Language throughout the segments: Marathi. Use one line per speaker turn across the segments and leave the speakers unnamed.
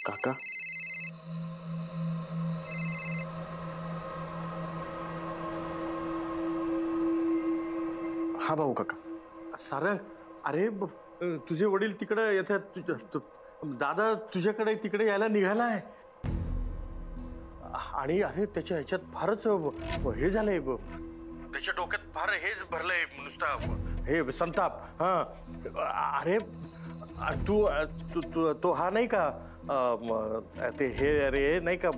काका, हा भाऊ काका.
सारंग, अरे तुझे वडील तिकडे येतात. दादा तुझ्याकडे तिकडे यायला निघालाय. आणि अरे त्याच्या ह्याच्यात फारच हे झालंय, त्याच्या डोक्यात फार हेच भरलंय, नुसता हे संताप. हा अरे तू तू तो हा नाही का ते हे अरे नाही का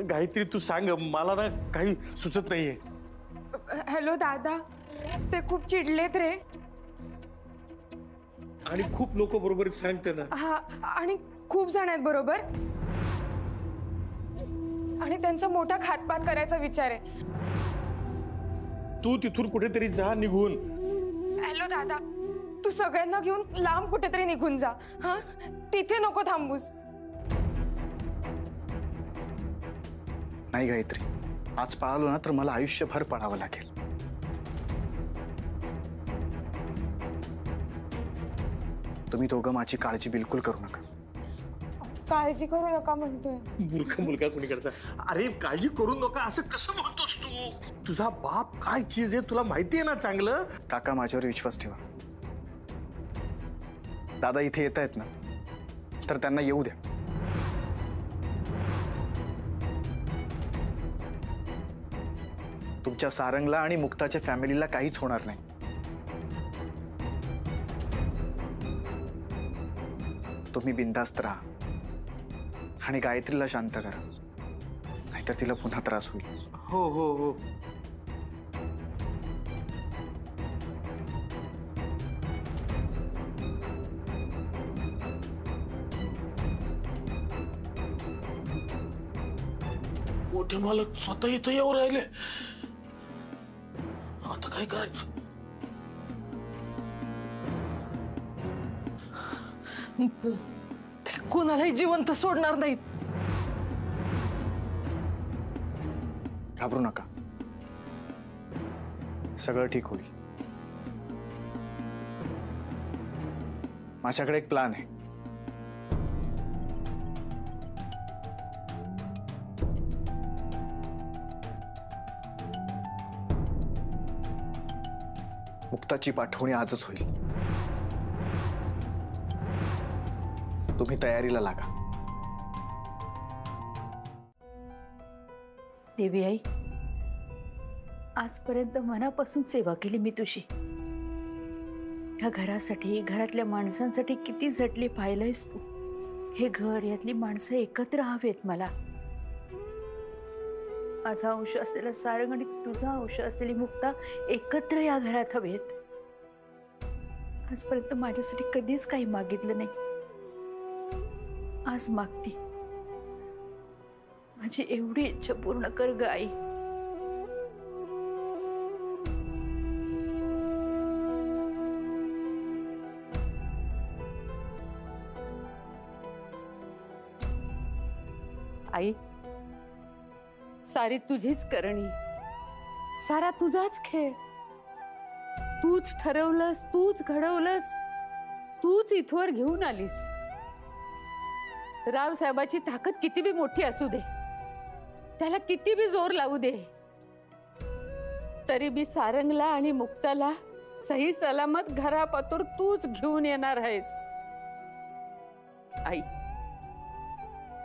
गायत्री, तू सांग मला ना काही सुचत नाहीये.
हॅलो दादा, ते खूप चिडलेत रे.
आणि खूप लोक बरोबर सांगते ना.
हा, आणि खूप जण आहेत बरोबर. आणि त्यांचा मोठा घातपात करायचा विचार आहे.
तू तिथून कुठेतरी जा निघून.
हॅलो दादा, तू सगळ्यांना घेऊन लांब कुठेतरी निघून जा. हा, तिथे नको थांबूस.
नाही गायत्री, आज पळालो ना तर मला आयुष्यभर पळावं लागेल. तुम्ही दोघं माझी काळजी बिलकुल करू नका.
काळजी करू नका म्हणतोय.
मुलगा कोणी करता? अरे काळजी करू नका असं कसं म्हणतोस तू? तुझा बाप काय चीज आहे तुला माहिती आहे ना चांगलं.
काका, माझ्यावर विश्वास ठेवा. दादा इथे येत आहेत ना, तर त्यांना येऊ द्या. तुमच्या सारंगला आणि मुक्ताच्या फॅमिलीला काहीच होणार नाही. तुम्ही बिनधास्त राहा आणि गायत्रीला शांत करा, नाहीतर तिला पुन्हा त्रास होईल.
हो हो हो. मोठे मालक स्वतः इथं येऊ राहिले. आता काय करायचं?
कोणालाही जिवंत सोडणार नाहीत.
घाबरू नका, सगळं ठीक होईल. माझ्याकडे एक प्लान आहे. मुक्ताची पाठवणी आजच होईल. तुम्ही तयारीला लागा.
देवी आई, आजपर्यंत मनापासून सेवा केली मी तुझी. ह्या घरासाठी, घरातल्या माणसांसाठी किती झटली पाहिलंयस तू. हे घर, यातली माणसं एकत्र हवेत मला. माझा अंश असलेला सारंग आणि तुझा अंश असलेली मुक्ता एकत्र या घरात हवेत. आजपर्यंत माझ्यासाठी कधीच काही मागितलं नाही. आज मागती. माझी एवढी इच्छा पूर्ण कर ग आई.
आई, सारी तुझीच करणी, सारा तुझाच खेळ. तूच ठरवलंस, तूच घडवलंस, तूच इथवर घेऊन आलीस. रावसाहेबाची ताकद किती बी मोठी असू दे, त्याला किती बी जोर लावू दे, तरी बी सारंगला आणि मुक्ताला सही सलामत घरापातूर तूच घेऊन येणार आहेस. आई,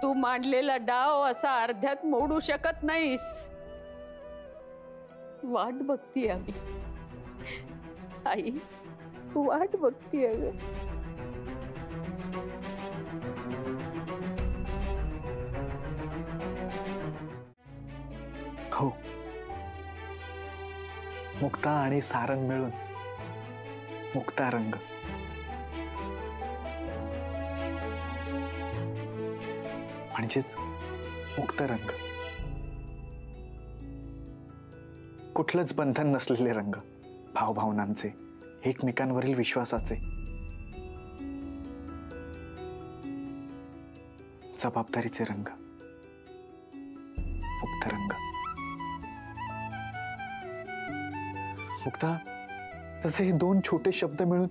तू मांडलेला डाव असा अर्ध्यात मोडू शकत नाहीस. वाट बघतीये आम्ही. आई, वाट बघतीये ग.
हो, मुक्ता आणि सारंग मिळून मुक्ता रंग. म्हणजेच मुक्त रंग. कुठलंच बंधन नसलेले रंग, भावभावनांचे, एकमेकांवरील विश्वासाचे, जबाबदारीचे रंग. मुक्त रंग. मुक्ता, जसे हे दोन छोटे शब्द मिळून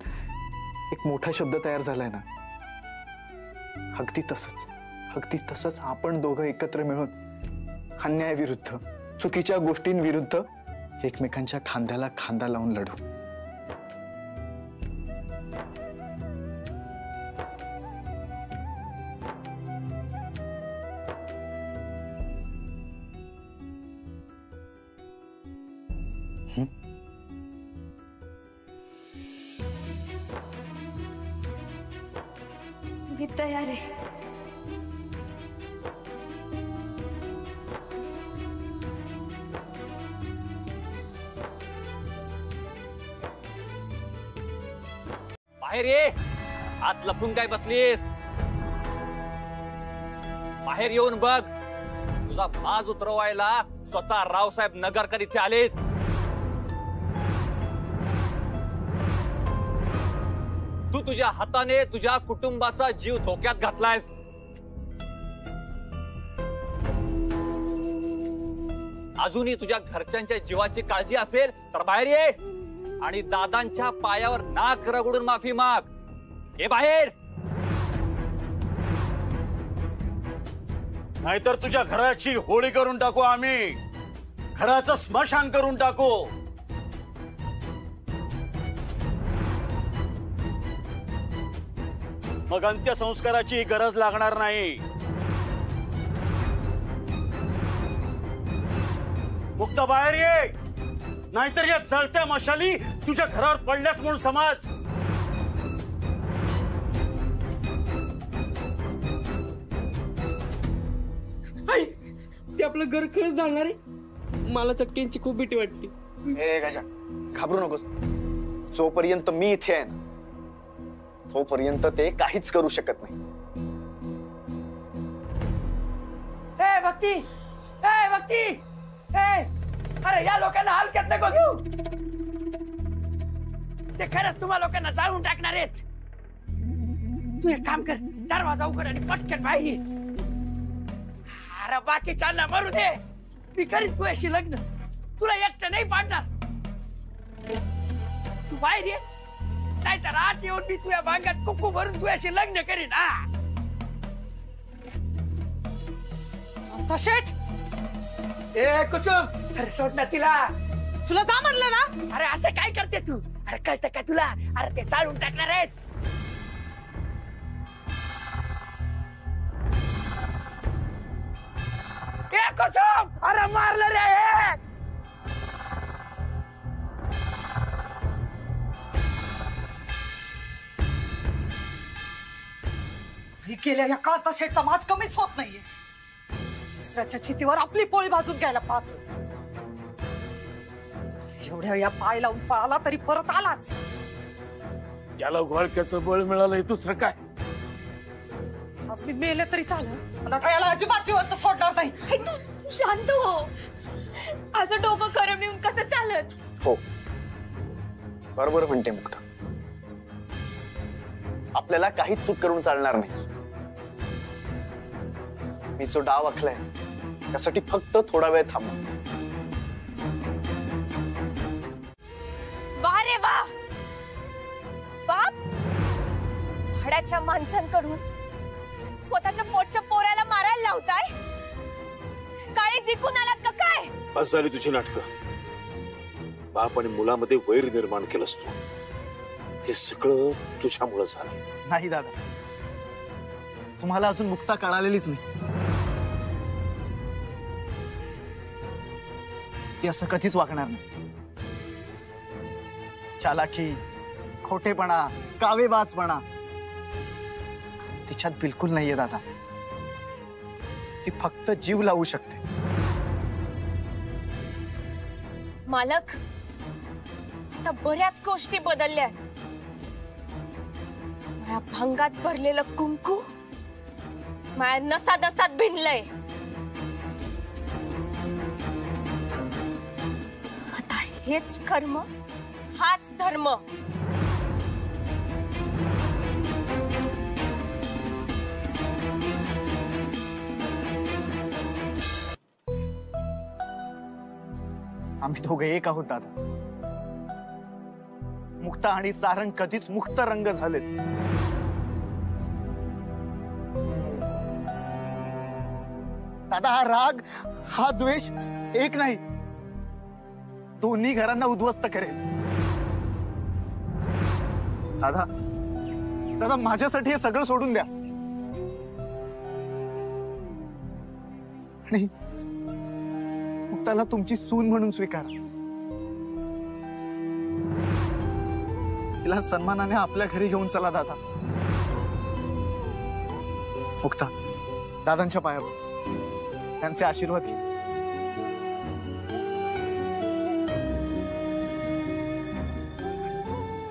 एक मोठा शब्द तयार झालाय ना, अगदी तसंच आपण दोघं एकत्र मिळून अन्यायाविरुद्ध, चुकीच्या गोष्टींविरुद्ध एकमेकांच्या खांद्याला खांदा लावून लढू.
मी तयार आहे.
बाहेर ये. आत लपून काय बसलीस? बाहेर येऊन बघ. तुझा बाज उतरवायला स्वतः रावसाहेब नगरकर इथे आलेत. तू तुझ्या हाताने तुझ्या कुटुंबाचा जीव धोक्यात घातलायस. अजूनही तुझ्या घरच्यांच्या जीवाची काळजी असेल तर बाहेर ये आणि दादांच्या पायावर नाक रगडून माफी माग. ये बाहेर.
नाहीतर तुझ्या घराची होळी करून टाकू आम्ही. घराचं स्मशान करून टाकू. मग अंत्यसंस्काराची गरज लागणार नाही. मुक्ता बाहेर ये. नाहीतर या जळत्या मशाली तुझ्या घरावर पडल्यास म्हणून समाज.
आई, ते आपलं घर खरंच जाणार आहे. मला चटक्यांची खूप भीती वाटते.
ए गजा, घाबरू नकोस. जोपर्यंत मी इथे आहे ना, तोपर्यंत ते काहीच करू शकत नाही.
ए भक्ती, ए भक्ती, ए अरे या लोकांना हलक्यात नको घेऊ. ते खरंच तुम्हा लोकांना जाळून टाकणार आहेत. तू एक काम कर, दरवाजा उघड आणि पटकन बाहेर ये. अरे बाकीच्यांना मरू दे. मी करीत तुझ्याशी लग्न. तुला एकटं नाही पाडणार. तू बाहेर ये, नाहीतर आत येऊन मी तुझ्या भांगात कुकू भरून तुझ्याशी लग्न करीन.
शेठ,
ए कुसुम, अरे सोड ना तिला.
तुला जा म्हणलं ना.
अरे असं काय करते तू? अरे कळतं का तुला? अरे ते चालून टाकणार आहेत. ए कुसुम, अरे मारलं रे.
ही केल्या या काळता शेठचा माज कमीच होत नाहीये. दुसऱ्याच्या चितीवर आपली पोळी भाजून घ्यायला पाहतो. एवढ्या या पाय लावून पळाला तरी परत आलाच.
याला घोळक्याचं बळ मिळालंय. दुसरं काय?
आज मी मेले तरी चालेल, पण आता याला अजिबात जिवंत सोडणार नाही.
तू शांत हो. असं डोकं खरं नेऊन कसं चालत?
हो, बरोबर म्हणते मुक्ता. आपल्याला काहीच चूक करून चालणार नाही. मी जो डाव आखलाय त्यासाठी फक्त थोडा वेळ थांबा.
वा रे वा. बाप, हड्याच्या माणसांकडून स्वतःच्या पोटच्या पोऱ्याला मारायला लावताय. काळी जिंकून आलात का काय?
बस झाली तुझी नाटकं. बाप आणि मुलामध्ये वैर निर्माण केलंस तू. हे सगळं तुझ्यामुळे झालं.
नाही दादा, तुम्हाला अजून मुक्ता कळालेलीच नाही. ती असं कधीच वागणार नाही. चालाकी, खोटेपणा, कावेबाजपणा तिच्यात बिलकुल नाहीये दादा. ती फक्त जीव लावू शकते.
मालक, आता बऱ्याच गोष्टी बदलल्या. माझ्या भांगात भरलेलं कुंकू माझ्या नसादसात भिनलंय. आता हेच कर्म, हाच धर्म.
आम्ही दोघे एक आहोत दादा. मुक्ता आणि सारंग कधीच मुक्त रंग झालेत. दादा, हा राग, हा द्वेष एक नाही, दोन्ही घरांना उद्ध्वस्त करेल. दादा, दादा, माझ्यासाठी हे सगळं सोडून द्या आणि मुक्ताला तुमची सून म्हणून स्वीकारा. तिला सन्मानाने आपल्या घरी घेऊन चला दादा. मुक्ता, दादांच्या पायावर त्यांचे आशीर्वाद घे.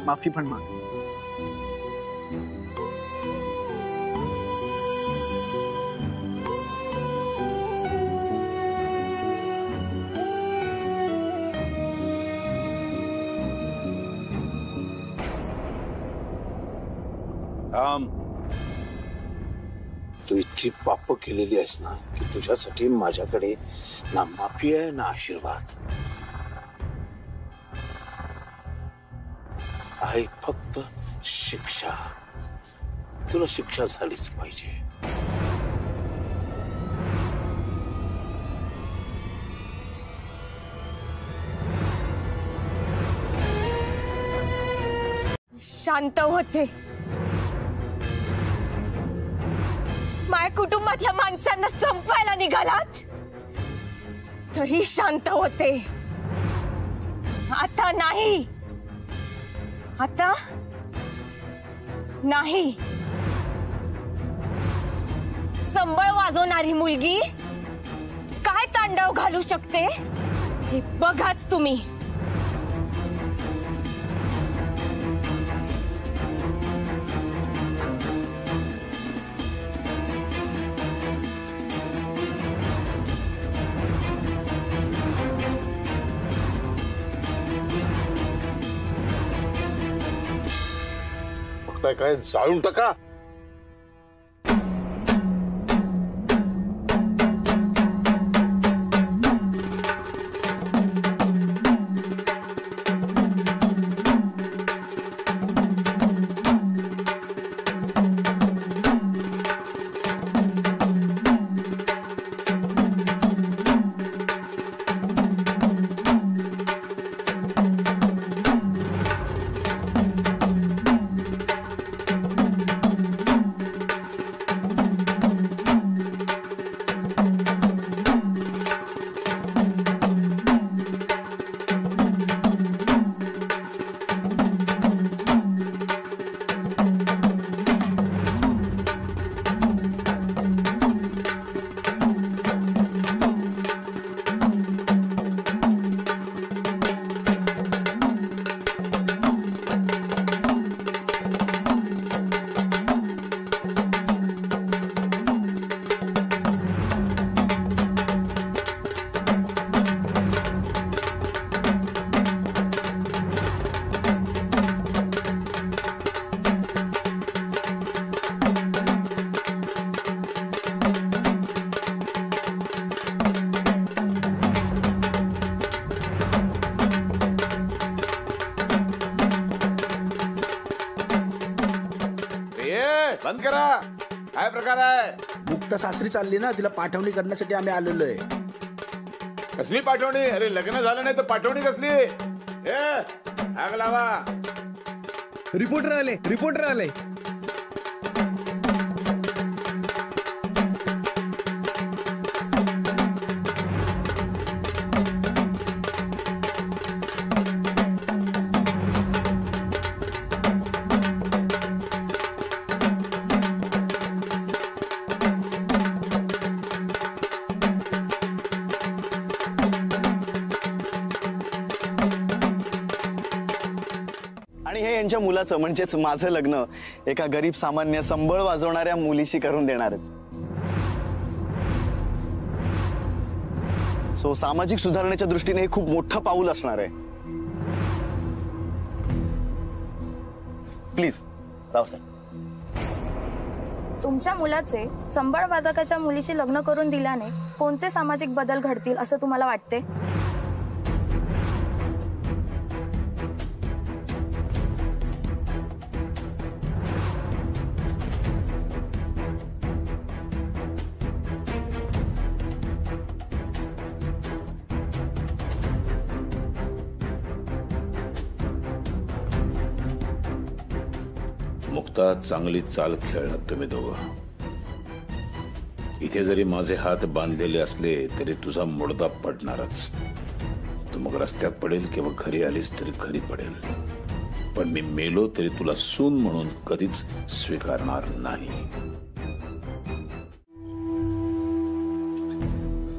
माफी पण माग.
तू इतकी पाप केलेली आहेस ना की तुझ्यासाठी माझ्याकडे ना माफी आहे ना आशीर्वाद आहे, फक्त शिक्षा. तुला शिक्षा झालीच पाहिजे.
शांत होते. माझ्या कुटुंबातल्या माणसांना संपायला निघालात तरी शांत होते. आता नाही, आता नाही. संबळ वाजवणारी मुलगी काय तांडव घालू शकते हे बघाच तुम्ही.
काय जाळून टाका.
बंद करा. काय प्रकार आहे?
मुक्ता सासरी चालली ना, तिला पाठवणी करण्यासाठी आम्ही आलेलो आहे.
कसली पाठवणी? अरे लग्न झालं नाही तर पाठवणी कसली? आग लावा.
रिपोर्टर आले, रिपोर्टर आले. आणि हे यांच्या मुलाचं म्हणजेच माझं लग्न एका गरीब सामान्य संबळ वाजवणाऱ्या मुलीशी करून देणार आहेत. सो सामाजिक सुधारणेच्या दृष्टीने हे खूप मोठं पाऊल असणार आहे. प्लीज रावसाहेब.
तुमच्या मुलाचे संबळ वादकाच्या मुलीशी लग्न करून दिल्याने कोणते सामाजिक बदल घडतील असं तुम्हाला वाटते?
आता चांगली चाल खेळलात तुम्ही दोघं. इथे जरी माझे हात बांधलेले असले तरी तुझा मुडदा पडणारच. तू मग रस्त्यात पडेल किंवा घरी आलीस तरी घरी पडेल, पण मी मेलो तरी तुला सून म्हणून कधीच स्वीकारणार नाही.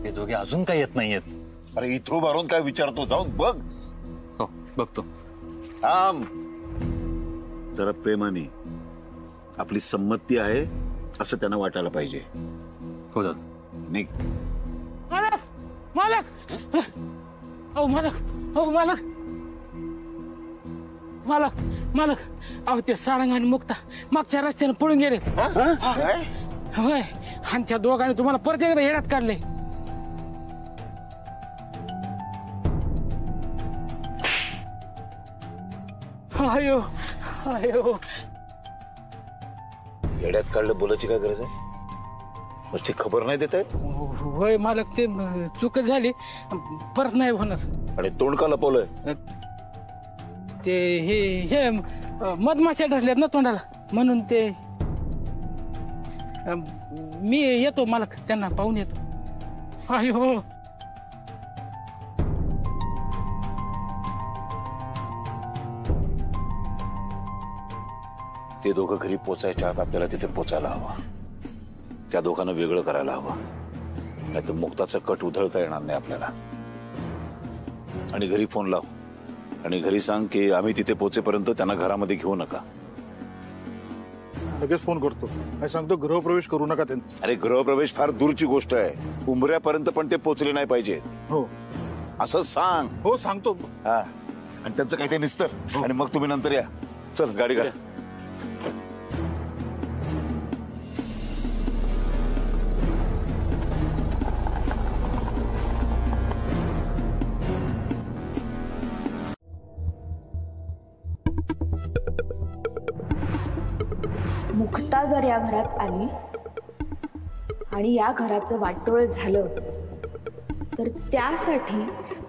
हे दोघे अजून काय येत नाहीयेत.
अरे इथं मारून काय विचारतो, जाऊन बघ.
हो बघतो.
थांब जरा प्रेमाने. आपली संमती आहे असं त्यांना वाटायला पाहिजे.
हो दादा.
निघ.
मालक मालक अहो मालक अहो मालक मालक मालक अहो ते सारंग आणि मुक्ता मागच्या रस्त्याने पळून गेले. होय, आणि त्या दोघांनी तुम्हाला परत एकदा येड्यात काढले. अयो अयो.
येड्यात काढलं बोलायची काय गरज आहे? नुसती खबर नाही देत आहेत.
होय मालक, ते चूक झाली, परत नाही होणार.
आणि तोंड का लपवलंय?
ते हे मधमाशा ढसल्यात ना तोंडाला, म्हणून ते मी येतो मालक, त्यांना पाहून येतो. अयो
ते दोघं घरी पोचायच्या आत आपल्याला तिथे पोचायला हवं. त्या दोघांना वेगळं करायला हवं, नाहीतर मुक्ताचा कट उधळता येणार नाही आपल्याला. आणि घरी फोन लाव आणि घरी सांग की आम्ही तिथे पोचेपर्यंत त्यांना घरामध्ये घेऊ नका.
लगेच फोन करतो. काय सांगतो, गृहप्रवेश करू नका त्यांचा.
अरे गृहप्रवेश फार दूरची गोष्ट आहे, उंबऱ्यापर्यंत पण ते पोचले नाही पाहिजे.
हो
असं सांग.
हो सांगतो.
हा, आणि त्यांचं काही ते निस्तर. आणि मग तुम्ही नंतर या. चल गाडी काढ.
मुक्ता जर या घरात आली आणि या घराचं वाटोळ झालं तर त्यासाठी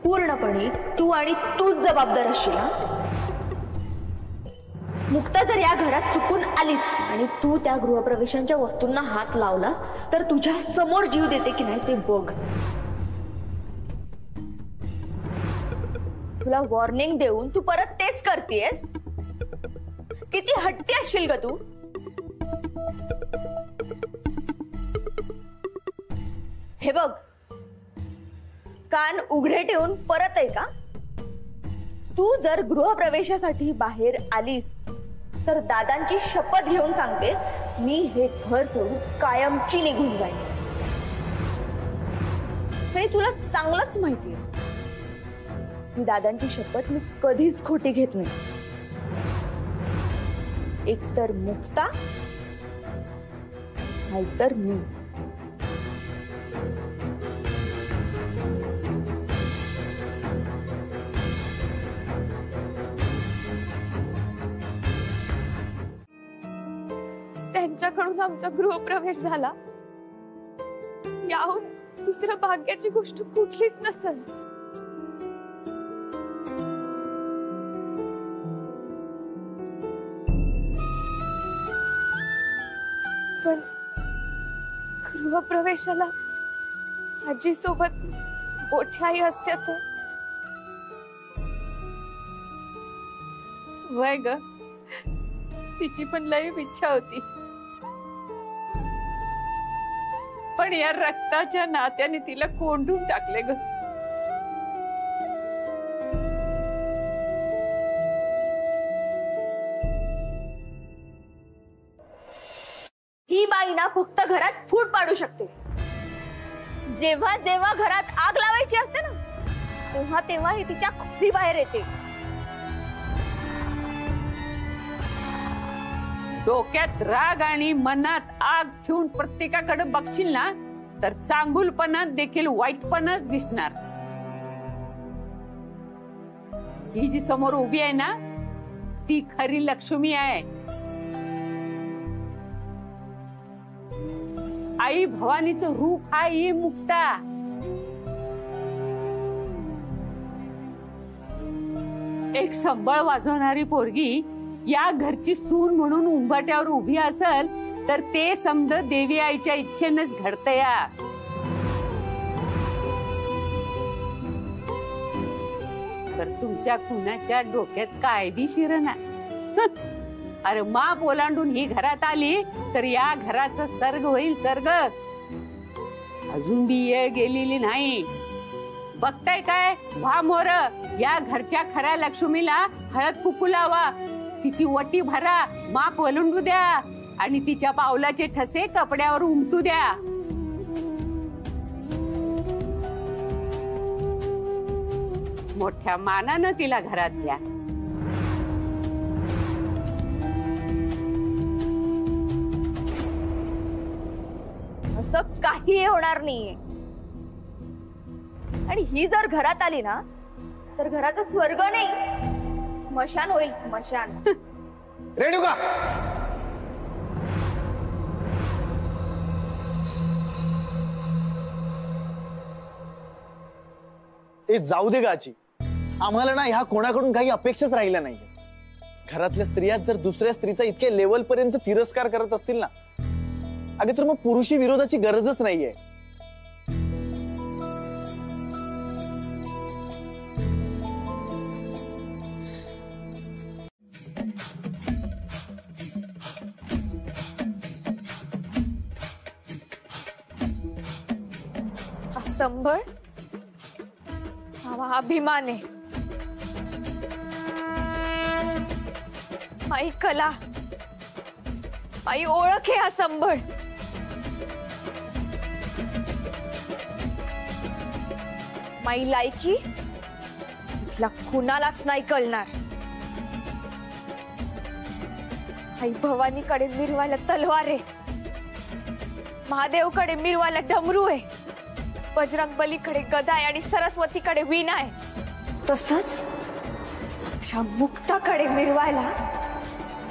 पूर्णपणे तू आणि तूच जबाबदार असशील. मुक्ता जर या घरात चुकून आलीच आणि तू त्या गृहप्रवेशांच्या वस्तूंना हात लावला तर तुझ्या समोर जीव देते की नाही ते बघ. तुला वॉर्निंग देऊन तू परत तेच करतेस. किती हट्टी असशील ग तू. हे बघ, कान उघडे ठेवून परत आहे का. तू जर गृहप्रवेशासाठी बाहेर आलीस तर दादांची शपथ घेऊन सांगते, मी हे घर सोडून कायमची निघून जाईन. आणि तुला चांगलंच माहितीये की दादांची शपथ मी कधीच खोटी घेत नाही. एकतर मुक्ता नाहीतर मी.
त्यांच्याकडून आमचा गृहप्रवेश झाला, याहून दुसऱ्या भाग्याची गोष्ट कुठलीच नसेल. पण गृहप्रवेशाला आजी सोबत मोठी आई असते तर.
वय ग, तिची पण लई इच्छा होती, पण या रक्ताच्या नात्याने तिला कोंडून टाकले ग. ही बाई ना फक्त घरात फूट पाडू शकते. जेव्हा जेव्हा घरात आग लावायची असते ना, तेव्हा तेव्हा ही तिच्या खोली बाहेर येते.
डोक्यात राग आणि मनात आग ठेवून प्रत्येकाकडे बघशील ना तर चांगुलपणात देखील वाईटपणाच दिसणार. ही जी समोर उभी आहे ना, ती खरी लक्ष्मी आहे. आई भवानीचं रूप आहे ही मुक्ता. एक संबळ वाजवणारी पोरगी या घरची सून म्हणून उंबरट्यावर उभी असेल तर ते समज देवी आईच्या इच्छेनेच घडतं या. तर तुमच्या कुणाच्या डोक्यात काय बी शिरना. अरे माप ओलांडून ही घरात आली तर या घराचा सर्ग होईल सर्ग. अजून बी येळ गेलेली नाही. बघताय काय व्हा मोर, या घरच्या खऱ्या लक्ष्मीला हळद कुकू लावा, तिची वटी भरा, माप ओलांडू द्या आणि तिच्या पावलाचे ठसे कपड्यावर उमटू द्या. मोठ्या मानानं तिला घरात घ्या.
असं काही होणार नाहीये. आणि ही जर घरात आली ना तर घराचा स्वर्ग नाही स्मशान होईल, स्मशान.
रेणुका, ए जाऊ दे गाची. आम्हाला ना ह्या कोणाकडून काही अपेक्षाच राहिल्या नाहीये. घरातल्या स्त्रिया जर दुसऱ्या स्त्रीचा इतक्या लेवल पर्यंत तिरस्कार करत असतील ना, अगे तर मग पुरुषी विरोधाची गरजच नाहीये.
संभळ हा अभिमान आहे. माई कला, माई ओळख आहे हा संभळ. माई लायकी इथला कुणालाच नाही कळणार. आई भवानीकडे मिरवायला तलवार आहे, महादेवकडे मिरवायला डमरू आहे, बजरंग बलीकडे गदा आहे आणि सरस्वतीकडे वीणा आहे. तसंच अशा मुक्ताकडे मिरवायला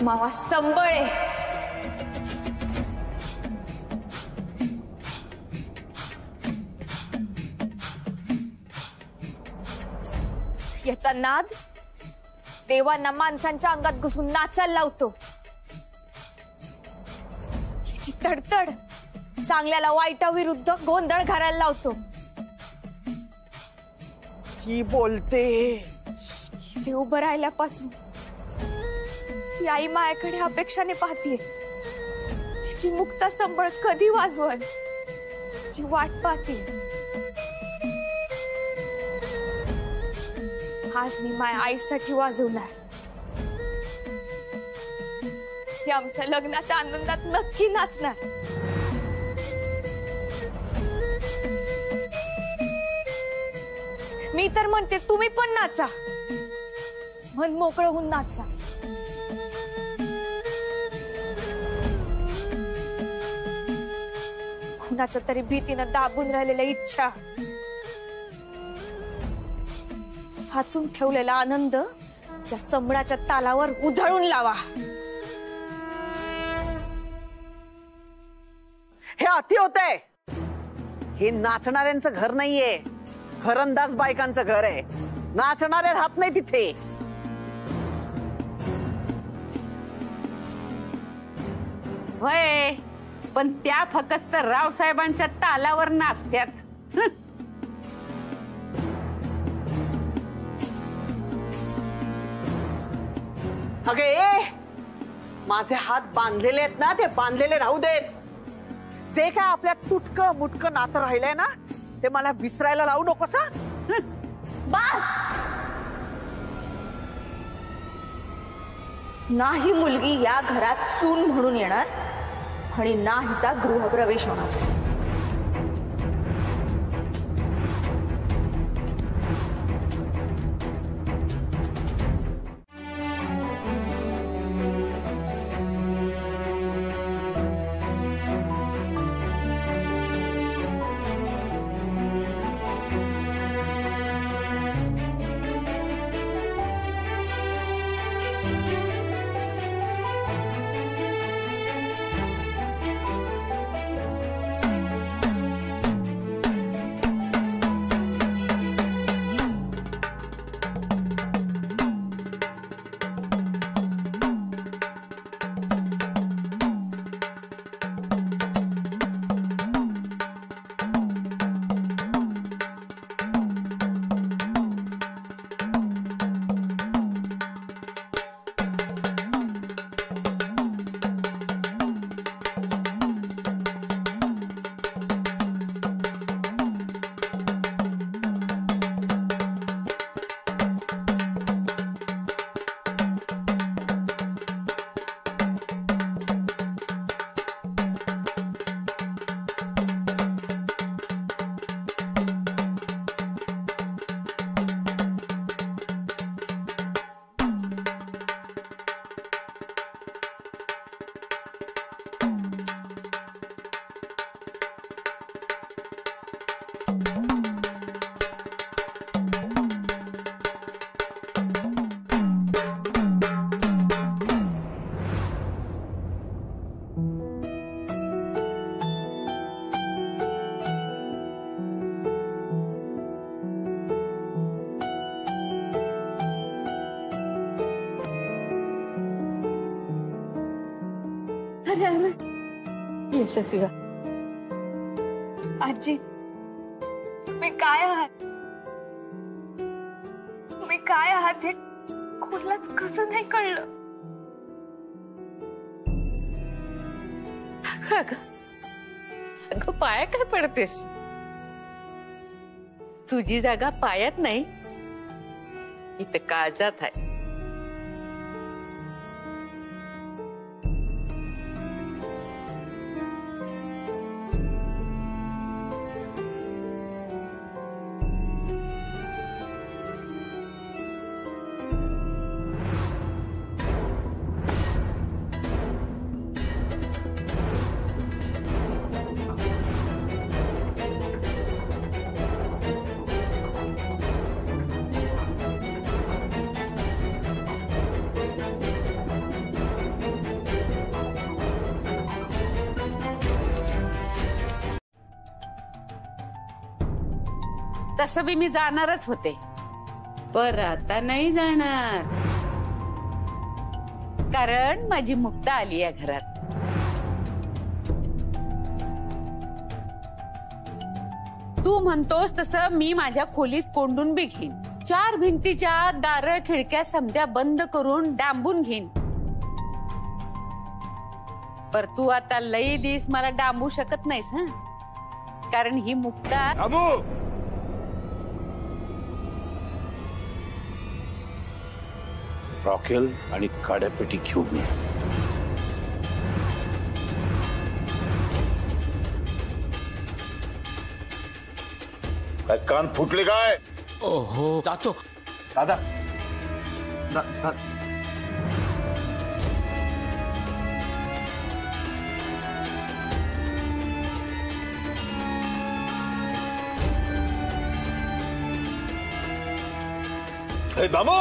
मावा संबळ आहे. याचा नाद देवांना माणसांच्या अंगात घुसून नाचायला लावतो. याची तडतड चांगल्याला वाईटाविरुद्ध गोंधळ घालायला लावतो.
ती बोलते
इथे उभं राहिल्यापासून ती आई मायाकडे अपेक्षाने पाहतीये. तिची मुक्ता संबळ कधी वाजवण तिची वाट पाहते. आज मी माया आईसाठी वाजवणार. ती आमच्या लग्नाच्या आनंदात नक्की नाचणार. मी तर म्हणते तुम्ही पण नाचा, मन मोकळं होऊन नाचा. कुणाच्या तरी भीतीनं दाबून राहिलेल्या इच्छा, साचून ठेवलेला आनंद त्या संबळाच्या तालावर उधळून लावा.
हे अति होतंय. हे नाचणाऱ्यांचं घर नाहीये, घरंदाज बायकांचं घर आहे. नाचणारे राहत नाही तिथे.
होय, पण त्या फक्त रावसाहेबांच्या तालावर नाचत्यात.
अगे माझे हात बांधलेले आहेत ना, ते बांधलेले राहू देत. जे काय आपल्या तुटकं मुटकं नातं राहिलंय ना, ते मला विसरायला लावू नकोस.
बस. ना ही मुलगी या घरात सून म्हणून येणार आणि ना हिचा गृहप्रवेश होणार.
शिवा.
आजी तुम्ही काय आहात, तुम्ही काय आहात हे कुठलाच कसं नाही कळलं.
अगं पाया काय पडतेस? तुझी जागा पायात नाही, इथं काळजात आहे. तसं बी मी जाणारच होते, पर आता नाही जाणार, कारण माझी मुक्ता आली या घरात. तू म्हणतोस तसं मी माझ्या खोलीत कोंडून बी घेईन, 4 भिंतीच्या दार खिडक्या समद्या बंद करून डांबून घेईन. पर तू आता लई दिस मला डांबू शकत नाहीस, हा? कारण ही मुक्ता
रॉकेल आणि काड्यापेटी घेऊन ये. काय कान फुटले काय?
हो जातो
दादा.
अरे दामो,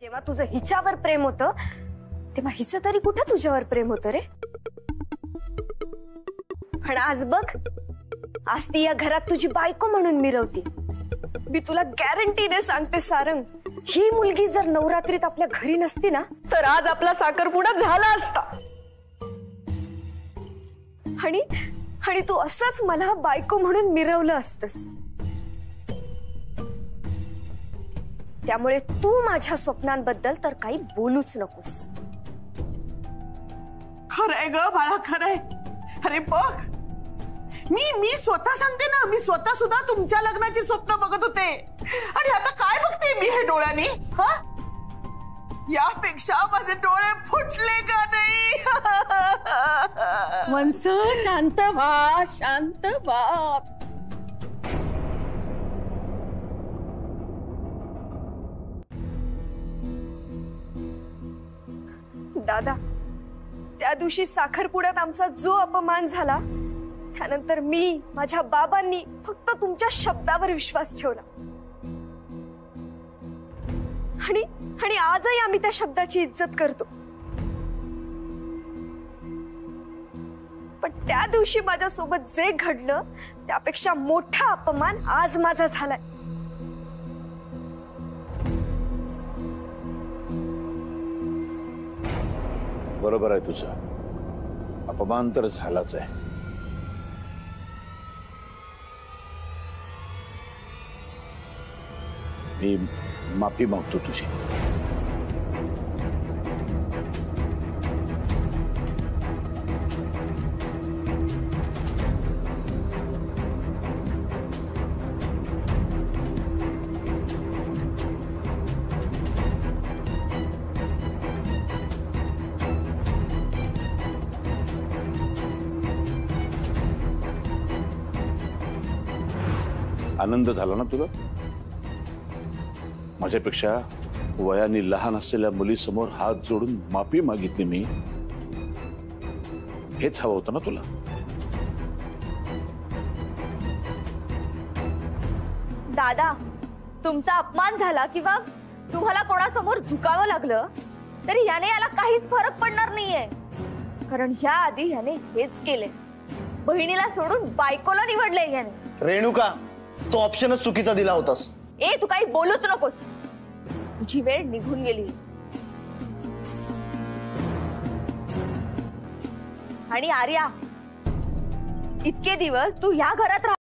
जेव्हा तुझं हिच्यावर प्रेम होतं तेव्हा हिचं तरी कुठं तुझ्यावर प्रेम होतं रे. पण आज बघ, आज ती या घरात तुझी बायको म्हणून मिरवती. मी तुला गॅरंटीने सांगते सारंग, ही मुलगी जर नवरात्रीत आपल्या घरी नसती ना, तर आज आपला साखरपुडा झाला असता. आणि तू असंच मला बायको म्हणून मिरवलं असतस. त्यामुळे तू माझ्या स्वप्नांबद्दल तर काही बोलूच नकोस.
खरंय ग बाळा, खरंय. अरे बघ, मी स्वतः सांगते ना, मी स्वतः सुद्धा तुमच्या लग्नाची स्वप्न बघत होते. आणि आता काय बघते मी हे डोळ्यांनी? हा, यापेक्षा माझे डोळे फुटले का नाही?
वंश शांत व्हा, शांत व्हा.
दादा, त्या दिवशी साखरपुड्यात आमचा जो अपमान झाला त्यानंतर मी, माझ्या बाबांनी फक्त तुमच्या शब्दावर विश्वास ठेवला आणि आजही आम्ही त्या शब्दाची इज्जत करतो. पण त्या दिवशी माझ्यासोबत जे घडलं त्यापेक्षा मोठा अपमान आज माझा झालाय.
बरोबर आहे तुझं, अपमान तर झालाच आहे. मी माफी मागतो तुझी. आनंद झाला ना तुला? माझ्यापेक्षा वयाने लहान असलेल्या मुलीसमोर हात जोडून माफी मागितली मी. हेच हवं होतं ना तुला?
दादा, तुमचा अपमान झाला किंवा तुम्हाला कोणासमोर झुकावं लागलं तरी याने याला काहीच फरक पडणार नाहीये. कारण ह्या आधी याने हेच केले. बहिणीला सोडून बायकोला निवडले याने.
रेणुका, तो ऑप्शनच चुकीचा दिला होतास.
तू काही बोलूच नकोस. तुझी वेळ निघून गेली. आणि आर्या, इतके दिवस तू ह्या घरात